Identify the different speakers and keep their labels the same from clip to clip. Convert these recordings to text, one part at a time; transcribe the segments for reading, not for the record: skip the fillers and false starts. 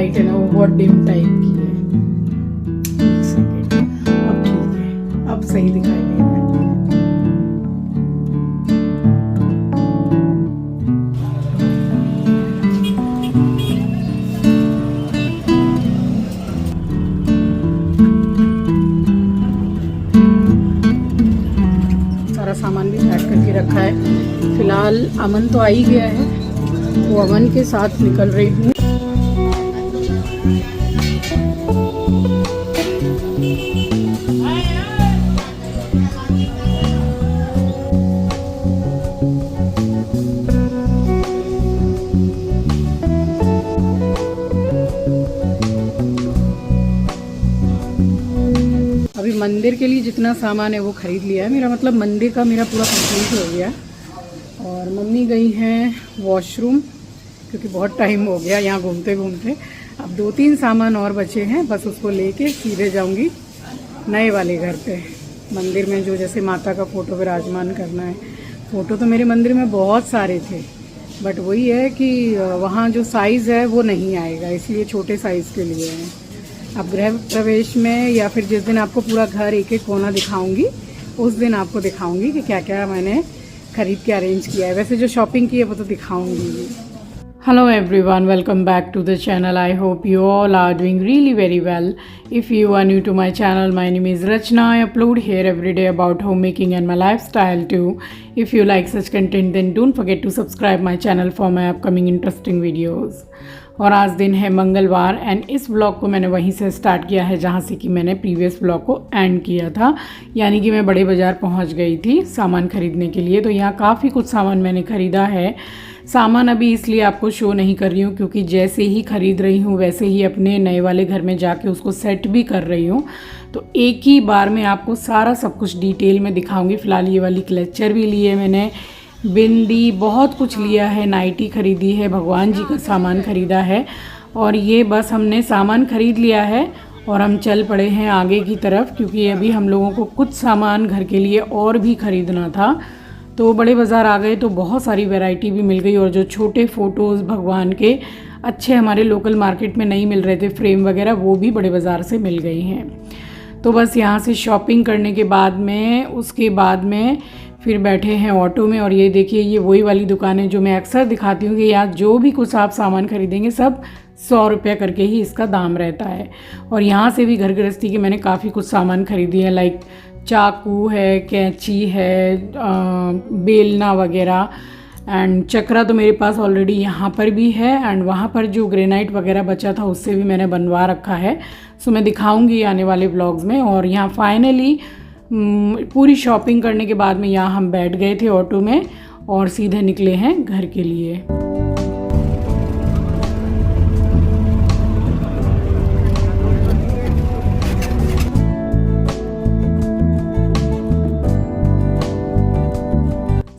Speaker 1: Light है ना वो बहुत डिम टाइप की है। एक सेकेंड, अब ठीक है, अब सही दिखाई दे रहा है। सारा सामान भी पैक करके रखा है। फिलहाल अमन तो आ ही गया है, वो अमन के साथ निकल रही हूँ। अभी मंदिर के लिए जितना सामान है वो खरीद लिया है मेरा, मतलब मंदिर का मेरा पूरा कंप्लीट हो गया। और मम्मी गई हैं वॉशरूम क्योंकि बहुत टाइम हो गया यहाँ घूमते घूमते। अब 2-3 सामान और बचे हैं, बस उसको लेके सीधे जाऊंगी नए वाले घर पे। मंदिर में जो जैसे माता का फ़ोटो विराजमान करना है। फ़ोटो तो मेरे मंदिर में बहुत सारे थे, बट वही है कि वहाँ जो साइज़ है वो नहीं आएगा, इसलिए छोटे साइज़ के लिए है। अब गृह प्रवेश में या फिर जिस दिन आपको पूरा घर एक एक कोना दिखाऊंगी, उस दिन आपको दिखाऊंगी कि क्या क्या मैंने खरीद के अरेंज किया है। वैसे जो शॉपिंग की है वो तो दिखाऊंगी। Hello everyone, welcome back to the channel. I hope you all are doing really very well. If you are new to my channel, my name is Rachna. I upload here every day about homemaking and my lifestyle too. If you like such content, then don't forget to subscribe my channel for my upcoming interesting videos. और आज दिन है मंगलवार and इस vlog को मैंने वहीं से स्टार्ट किया है जहाँ से कि मैंने प्रीवियस व्लॉग को एंड किया था। यानी कि मैं बड़े बाज़ार पहुँच गई थी सामान ख़रीदने के लिए। तो यहाँ काफ़ी कुछ सामान मैंने ख़रीदा है। सामान अभी इसलिए आपको शो नहीं कर रही हूँ क्योंकि जैसे ही ख़रीद रही हूँ वैसे ही अपने नए वाले घर में जाके उसको सेट भी कर रही हूँ। तो एक ही बार में आपको सारा सब कुछ डिटेल में दिखाऊंगी। फ़िलहाल ये वाली क्लचर भी ली है मैंने, बिंदी, बहुत कुछ लिया है, नाइटी ख़रीदी है, भगवान जी का सामान ख़रीदा है। और ये बस हमने सामान ख़रीद लिया है और हम चल पड़े हैं आगे की तरफ क्योंकि अभी हम लोगों को कुछ सामान घर के लिए और भी ख़रीदना था। तो बड़े बाज़ार आ गए तो बहुत सारी वैरायटी भी मिल गई और जो छोटे फ़ोटोज़ भगवान के अच्छे हमारे लोकल मार्केट में नहीं मिल रहे थे फ्रेम वगैरह, वो भी बड़े बाज़ार से मिल गई हैं। तो बस यहाँ से शॉपिंग करने के बाद में उसके बाद में फिर बैठे हैं ऑटो में। और ये देखिए, ये वही वाली दुकान है जो मैं अक्सर दिखाती हूँ कि यहाँ जो भी कुछ आप सामान खरीदेंगे सब 100 रुपये करके ही इसका दाम रहता है। और यहाँ से भी घर गृहस्थी के मैंने काफ़ी कुछ सामान खरीदी है, लाइक चाकू है, कैंची है, बेलना वगैरह। एंड चक्रा तो मेरे पास ऑलरेडी यहाँ पर भी है एंड वहाँ पर जो ग्रेनाइट वगैरह बचा था उससे भी मैंने बनवा रखा है। सो मैं दिखाऊंगी आने वाले व्लॉग्स में। और यहाँ फाइनली पूरी शॉपिंग करने के बाद में यहाँ हम बैठ गए थे ऑटो में और सीधे निकले हैं घर के लिए।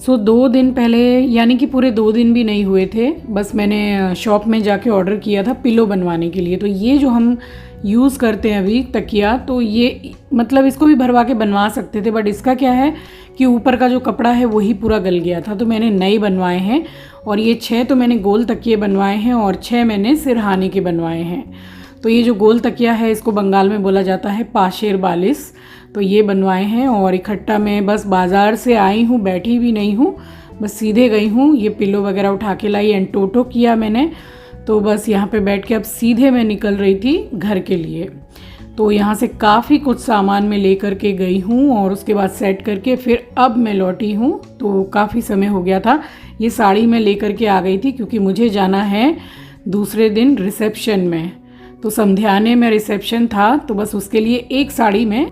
Speaker 1: सो 2 दिन पहले, यानी कि पूरे 2 दिन भी नहीं हुए थे, बस मैंने शॉप में जाके ऑर्डर किया था पिलो बनवाने के लिए। तो ये जो हम यूज़ करते हैं अभी तकिया, तो ये मतलब इसको भी भरवा के बनवा सकते थे, बट इसका क्या है कि ऊपर का जो कपड़ा है वही पूरा गल गया था, तो मैंने नए बनवाए हैं। और ये 6 तो मैंने गोल तकिए बनवाए हैं और 6 मैंने सिरहाने के बनवाए हैं। तो ये जो गोल तकिया है इसको बंगाल में बोला जाता है पाशेर बालिस। तो ये बनवाए हैं और इकट्ठा मैं बस बाज़ार से आई हूँ, बैठी भी नहीं हूँ, बस सीधे गई हूँ, ये पिलो वगैरह उठा के लाई एंड टोटो किया मैंने। तो बस यहाँ पे बैठ के अब सीधे मैं निकल रही थी घर के लिए। तो यहाँ से काफ़ी कुछ सामान मैं लेकर के गई हूँ और उसके बाद सेट करके फिर अब मैं लौटी हूँ। तो काफ़ी समय हो गया था। ये साड़ी मैं लेकर के आ गई थी क्योंकि मुझे जाना है दूसरे दिन रिसेप्शन में। तो संध्याने में रिसेप्शन था, तो बस उसके लिए एक साड़ी मैं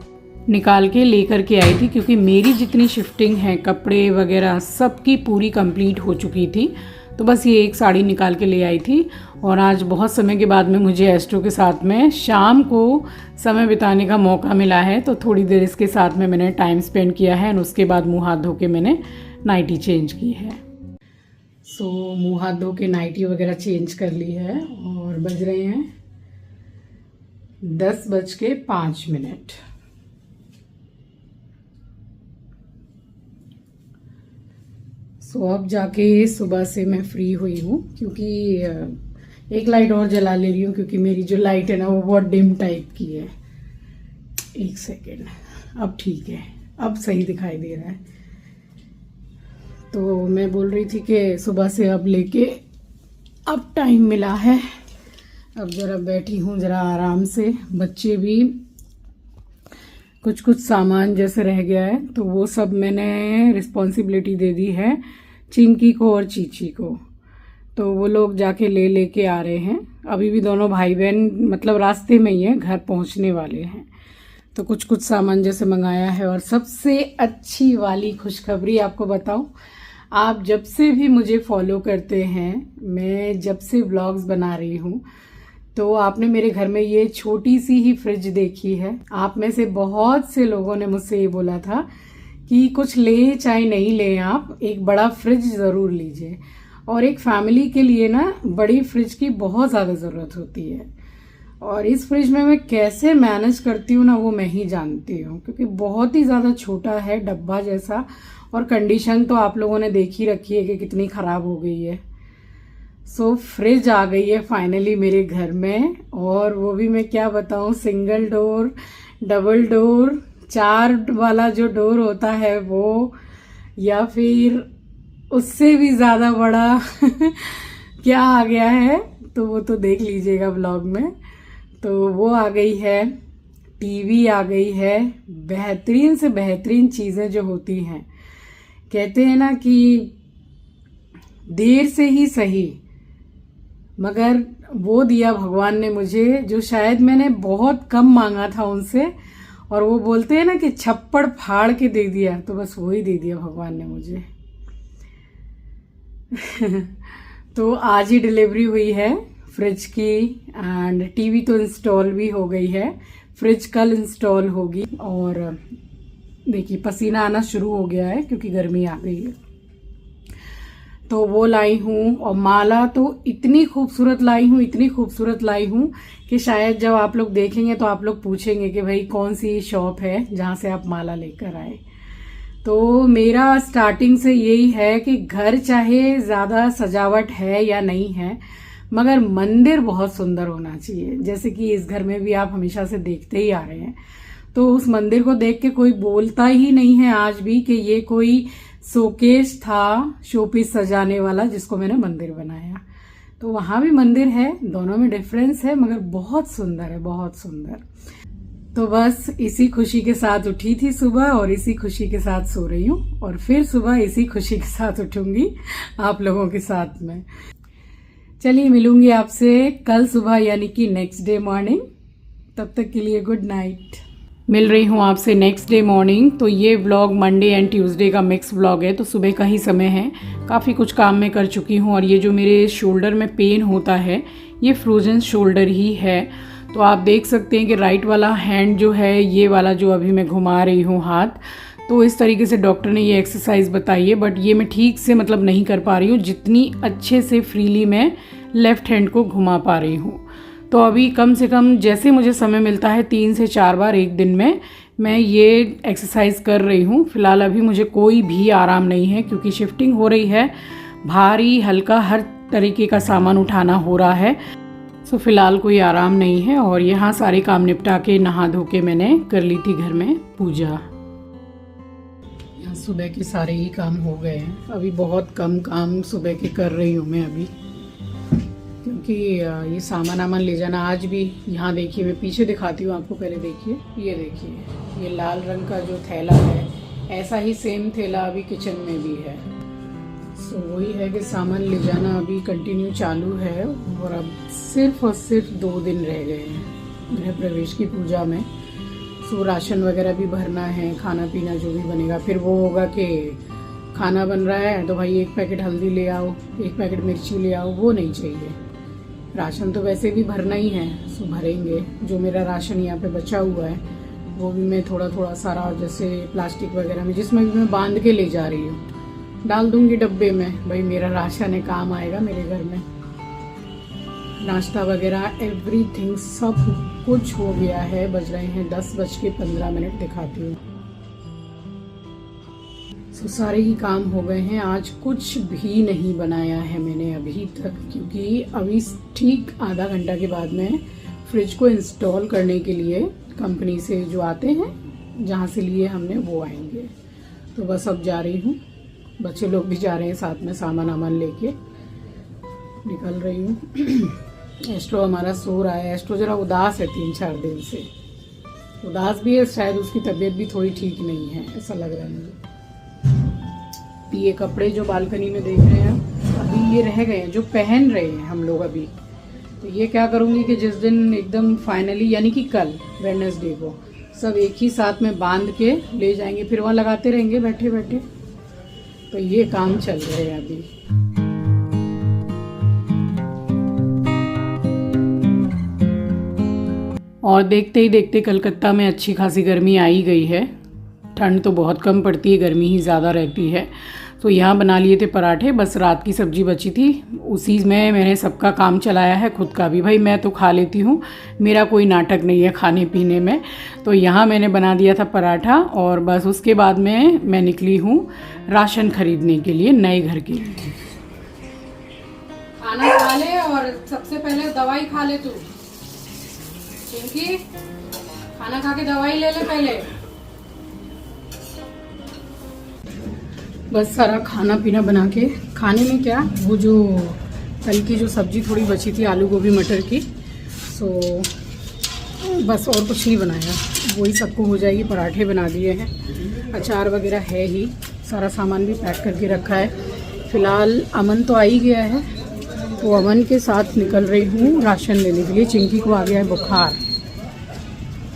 Speaker 1: निकाल के लेकर के आई थी क्योंकि मेरी जितनी शिफ्टिंग है, कपड़े वगैरह सबकी पूरी कंप्लीट हो चुकी थी। तो बस ये एक साड़ी निकाल के ले आई थी। और आज बहुत समय के बाद में मुझे एस्ट्रो के साथ में शाम को समय बिताने का मौका मिला है, तो थोड़ी देर इसके साथ में मैंने टाइम स्पेंड किया है और उसके बाद मुँह हाथ धो के मैंने नाइटी चेंज की है। सो मुँह हाथ धो के नाइटी वगैरह चेंज कर ली है और बज रहे हैं 10:05। सो अब जाके सुबह से मैं फ्री हुई हूँ क्योंकि एक लाइट और जला ले रही हूँ क्योंकि मेरी जो लाइट है ना वो बहुत डिम टाइप की है। एक सेकेंड, अब ठीक है, अब सही दिखाई दे रहा है। तो मैं बोल रही थी कि सुबह से अब लेके अब टाइम मिला है, अब ज़रा बैठी हूँ ज़रा आराम से। बच्चे भी कुछ सामान जैसे रह गया है तो वो सब मैंने रिस्पॉन्सिबिलिटी दे दी है चिंकी को और चीची को, तो वो लोग जाके लेके आ रहे हैं। अभी भी दोनों भाई बहन मतलब रास्ते में ही है, घर पहुंचने वाले हैं। तो कुछ सामान जैसे मंगाया है। और सबसे अच्छी वाली खुशखबरी आपको बताऊं, आप जब से भी मुझे फॉलो करते हैं, मैं जब से व्लॉग्स बना रही हूं, तो आपने मेरे घर में ये छोटी सी ही फ्रिज देखी है। आप में से बहुत से लोगों ने मुझसे ये बोला था कि कुछ ले चाहे नहीं ले, आप एक बड़ा फ्रिज ज़रूर लीजिए। और एक फैमिली के लिए ना बड़ी फ्रिज की बहुत ज़्यादा ज़रूरत होती है। और इस फ्रिज में मैं कैसे मैनेज करती हूँ ना, वो मैं ही जानती हूँ, क्योंकि बहुत ही ज़्यादा छोटा है, डब्बा जैसा। और कंडीशन तो आप लोगों ने देख ही रखी है कि कितनी ख़राब हो गई है। सो फ्रिज आ गई है फाइनली मेरे घर में। और वो भी मैं क्या बताऊँ, सिंगल डोर, डबल डोर, 4 वाला जो डोर होता है वो, या फिर उससे भी ज़्यादा बड़ा क्या आ गया है, तो वो तो देख लीजिएगा व्लॉग में। तो वो आ गई है, टीवी आ गई है, बेहतरीन से बेहतरीन चीज़ें जो होती हैं। कहते हैं ना कि देर से ही सही, मगर वो दिया भगवान ने मुझे, जो शायद मैंने बहुत कम मांगा था उनसे। और वो बोलते हैं ना कि छप्पड़ फाड़ के दे दिया, तो बस वही दे दिया भगवान ने मुझे। तो आज ही डिलीवरी हुई है फ्रिज की, एंड टीवी तो इंस्टॉल भी हो गई है, फ्रिज कल इंस्टॉल होगी। और देखिए पसीना आना शुरू हो गया है क्योंकि गर्मी आ गई है। तो वो लाई हूँ। और माला तो इतनी खूबसूरत लाई हूँ, इतनी खूबसूरत लाई हूँ कि शायद जब आप लोग देखेंगे तो आप लोग पूछेंगे कि भाई कौन सी शॉप है जहाँ से आप माला लेकर आए। तो मेरा स्टार्टिंग से यही है कि घर चाहे ज़्यादा सजावट है या नहीं है, मगर मंदिर बहुत सुंदर होना चाहिए। जैसे कि इस घर में भी आप हमेशा से देखते ही आ रहे हैं, तो उस मंदिर को देख के कोई बोलता ही नहीं है आज भी कि ये कोई शोकेस था, शोपीस सजाने वाला, जिसको मैंने मंदिर बनाया। तो वहां भी मंदिर है, दोनों में डिफरेंस है, मगर बहुत सुंदर है, बहुत सुंदर। तो बस इसी खुशी के साथ उठी थी सुबह, और इसी खुशी के साथ सो रही हूँ, और फिर सुबह इसी खुशी के साथ उठूंगी आप लोगों के साथ में। चलिए मिलूंगी आपसे कल सुबह, यानी कि नेक्स्ट डे मॉर्निंग। तब तक के लिए गुड नाइट। मिल रही हूँ आपसे नेक्स्ट डे मॉर्निंग। तो ये व्लॉग मंडे एंड ट्यूसडे का मिक्स व्लॉग है, तो सुबह का ही समय है। काफ़ी कुछ काम मैं कर चुकी हूँ। और ये जो मेरे शोल्डर में पेन होता है, ये फ्रोजन शोल्डर ही है। तो आप देख सकते हैं कि राइट वाला हैंड जो है, ये वाला जो अभी मैं घुमा रही हूँ हाथ, तो इस तरीके से डॉक्टर ने ये एक्सरसाइज बताई है, बट ये मैं ठीक से मतलब नहीं कर पा रही हूँ, जितनी अच्छे से फ्रीली मैं लेफ़्ट हैंड को घुमा पा रही हूँ। तो अभी कम से कम जैसे मुझे समय मिलता है 3 से 4 बार एक दिन में मैं ये एक्सरसाइज कर रही हूँ। फिलहाल अभी मुझे कोई भी आराम नहीं है, क्योंकि शिफ्टिंग हो रही है, भारी हल्का हर तरीके का सामान उठाना हो रहा है। सो फिलहाल कोई आराम नहीं है। और यहाँ सारे काम निपटा के नहा धो के मैंने कर ली थी घर में पूजा। यहाँ सुबह के सारे ही काम हो गए हैं, अभी बहुत कम काम सुबह के कर रही हूँ मैं अभी, क्योंकि ये सामान आमान ले जाना आज भी। यहाँ देखिए, मैं पीछे दिखाती हूँ आपको, पहले देखिए, ये देखिए, ये लाल रंग का जो थैला है, ऐसा ही सेम थैला अभी किचन में भी है। सो वही है कि सामान ले जाना अभी कंटिन्यू चालू है। और अब सिर्फ और सिर्फ 2 दिन रह गए हैं गृह प्रवेश की पूजा में। सो राशन वगैरह भी भरना है, खाना पीना जो भी बनेगा। फिर वो होगा कि खाना बन रहा है तो भाई 1 पैकेट हल्दी ले आओ, 1 पैकेट मिर्ची ले आओ, वो नहीं चाहिए। राशन तो वैसे भी भरना ही है, सो भरेंगे। जो मेरा राशन यहाँ पे बचा हुआ है वो भी मैं थोड़ा थोड़ा सारा, जैसे प्लास्टिक वगैरह में जिसमें भी मैं बांध के ले जा रही हूँ, डाल दूंगी डब्बे में। भाई मेरा राशन है, काम आएगा मेरे घर में। नाश्ता वगैरह एवरीथिंग सब कुछ हो गया है। बज रहे हैं 10:15 दिखाती हूँ। तो सारे ही काम हो गए हैं। आज कुछ भी नहीं बनाया है मैंने अभी तक, क्योंकि अभी ठीक आधा घंटा के बाद मैं फ्रिज को इंस्टॉल करने के लिए कंपनी से जो आते हैं, जहाँ से लिए हमने, वो आएंगे। तो बस अब जा रही हूँ, बच्चे लोग भी जा रहे हैं साथ में, सामान वामान लेके निकल रही हूँ। एस्ट्रो हमारा सो रहा है। एस्ट्रो जरा उदास है 3-4 दिन से, उदास भी है, शायद उसकी तबीयत भी थोड़ी ठीक नहीं है, ऐसा लग रहा है मुझे। ये कपड़े जो बालकनी में देख रहे हैं अभी ये रह गए हैं जो पहन रहे हैं हम लोग अभी। तो ये क्या करूँगी कि जिस दिन एकदम फाइनली, यानी कि कल वेडनेसडे को सब एक ही साथ में बांध के ले जाएंगे, फिर वहाँ लगाते रहेंगे बैठे बैठे। तो ये काम चल रहे हैं अभी। और देखते ही देखते कलकत्ता में अच्छी खासी गर्मी आ ही गई है। ठंड तो बहुत कम पड़ती है, गर्मी ही ज़्यादा रहती है। तो यहाँ बना लिए थे पराठे, बस रात की सब्ज़ी बची थी, उसी में मैंने सबका काम चलाया है, खुद का भी। भाई मैं तो खा लेती हूँ, मेरा कोई नाटक नहीं है खाने पीने में। तो यहाँ मैंने बना दिया था पराठा, और बस उसके बाद में मैं निकली हूँ राशन खरीदने के लिए नए घर के लिए। खाना खा ले और सबसे पहले दवाई खा ले तू, क्योंकि खाना खा के दवाई ले ले पहले। बस सारा खाना पीना बना के, खाने में क्या, वो जो कल की जो सब्जी थोड़ी बची थी आलू गोभी मटर की, सो बस और कुछ नहीं बनाया, वही सबको हो जाएगी। पराठे बना दिए हैं, अचार वगैरह है ही, सारा सामान भी पैक करके रखा है। फ़िलहाल अमन तो आ ही गया है, तो अमन के साथ निकल रही हूँ राशन लेने के लिए। चिंकी को आ गया है बुखार,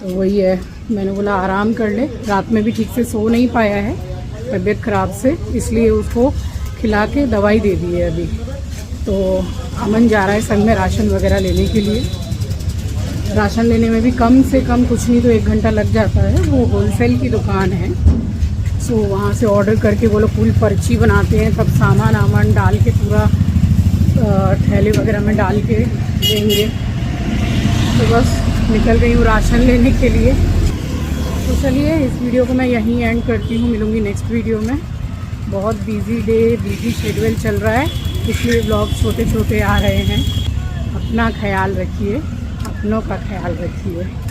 Speaker 1: तो वही है, मैंने बोला आराम कर ले, रात में भी ठीक से सो नहीं पाया है तबीयत ख़राब से, इसलिए उसको खिला के दवाई दे दी है अभी। तो अमन जा रहा है संग में राशन वगैरह लेने के लिए। राशन लेने में भी कम से कम कुछ नहीं तो 1 घंटा लग जाता है। वो होलसेल की दुकान है, सो वहाँ से ऑर्डर करके वो लोग पूरी पर्ची बनाते हैं, तब सामान आमान डाल के पूरा थैले वगैरह में डाल के देंगे। तो बस निकल गई हूँ राशन लेने के लिए। तो चलिए इस वीडियो को मैं यहीं एंड करती हूँ, मिलूँगी नेक्स्ट वीडियो में। बहुत बिजी डे, बिजी शेड्यूल चल रहा है, इसलिए ब्लॉग छोटे छोटे आ रहे हैं। अपना ख्याल रखिए, अपनों का ख्याल रखिए।